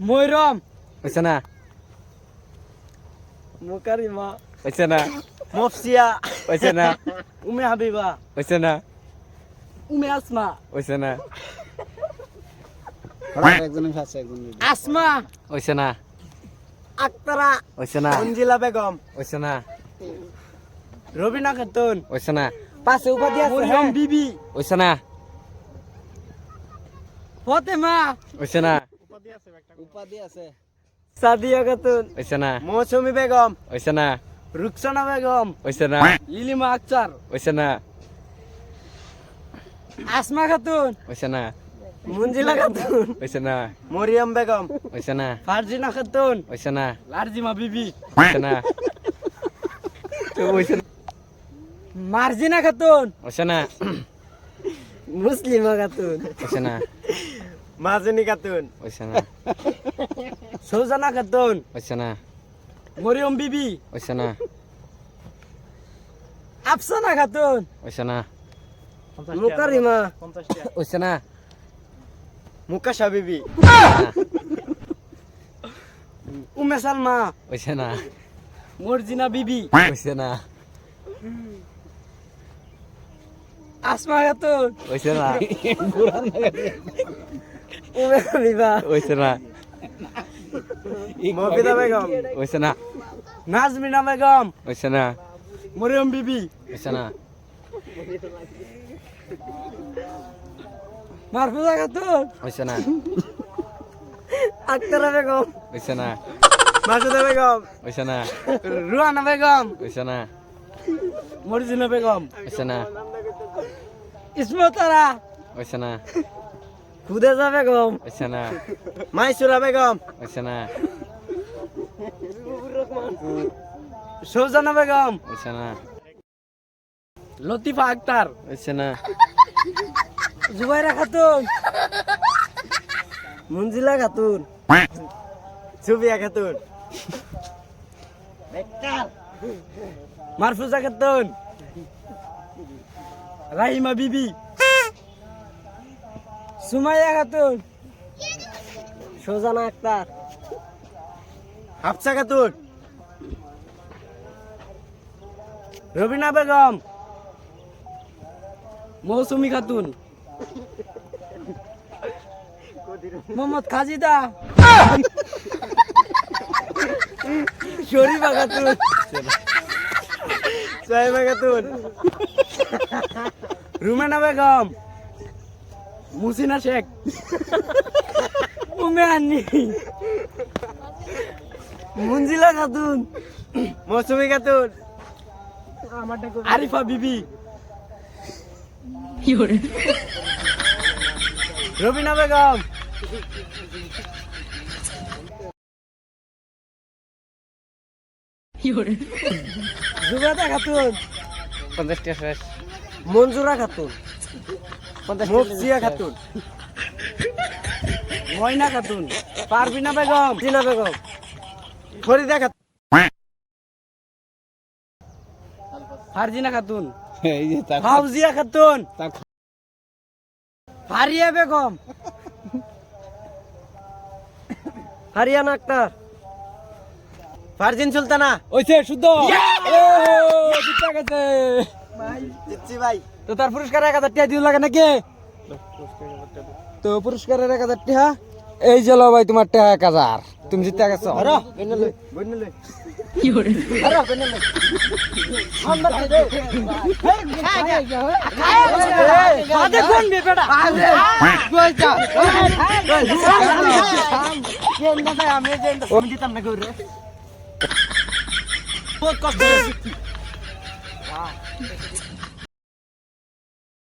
ময়রম হইছে না মুকারিমা হইছে না মফসিয়া হইছে না উমে হাবিবা হইছে না উমে আসমা হইছে না আসমা হইছে না আক্তারা হইছে না মঞ্জিলা বেগম হইছে না রবিনা খাতুন হইছে না পাশে উপাধি আছে মরিয়ম বিবি হইছে না ফতেমা হইছে না উপাধি আছে সাদিয়া খাতুন হইছে না মৌসুমী বেগম হইছে না রুকসানা বেগম হইছে না লিলিমা আক্তার হইছে না আসমা খাতুন হইছে না মঞ্জিলা খাতুন হইছে না মরিয়ম বেগম হইছে না ফারজিনা খাতুন হইছে না লারজিমা বিবি হইছে না তো হইছে না মার্জিনা খাতুন হইছে না মুসলিমা খাতুন হইছে না মাজনী খাতুন হইছে না সৌজানা খাতুন হইছে না মরিয়ম বিবি হইছে না আফসানা খাতুন হইছে না মুকারিমা হইছে না মুকাশা বিবি উমে সালমা হইছে না মর্জিনা বিবি হইছে না আসমা খাতুন হইছে না উমে হাবিবা হইছে না মফিদা বেগম হইছে না নাজমিনা বেগম হইছে না মরিয়ম বিবি হইছে না মারফুজা খাতুন হইছে না আক্তারা বেগম হইছে না মাসুদা বেগম হইছে না রুহানা বেগম হইছে না মর্জিনা বেগম হইছে না ইসমতারা হইছে না খুদেজা বেগম হইছে না মাইসুরা বেগম হইছে না সৌজানা বেগম হইছে না লতিফা আক্তার হইছে না জুবাইরা খাতুন মঞ্জিলা খাতুন সুবিয়া খাতুন মারফুজা খাতুন রাহিমা বিবি সুমাইয়া খাতুন সোজানা আক্তার হাফসা খাতুন রবিনা বেগম মৌসুমী খাতুন মোহাম্মদ খাজিদা শরীফা খাতুন সাহেবা খাতুন রুমেনা বেগম মুসিনা শেখ উমে আন্নি মঞ্জিলা খাতুন মৌসুমী খাতুন আরিফা বিবি রবিনা বেগম জুবেদা খাতুন 50 টা শেষ মঞ্জুরা খাতুন মুফসিয়া খাতুন ময়না খাতুন পারবিনা বেগম জিনা বেগম ফরিদা খাতুন ফারজিনা খাতুন এই যে তা ফাউজিয়া খাতুন ফারিয়া বেগম হারিয়ানা আক্তার ফারজিন সুলতানা ওইছে শুদ্ধ জিতা গেছে জিতছি ভাই তো তার পুরস্কার 1000 টাকা দিও লাগে নাকি তো পুরস্কারের 1000 টাকা এই যে লো ভাই তোমার টাকা 1000 তুমি জিতে গেছো আরে বেনলে বেনলে কি হরে আরে বেনলে আমরা দে আদে কোন বে বেটা আরে কই যা কেন না ভাই আমি যে আমি দিতাম না করে বহুত কষ্ট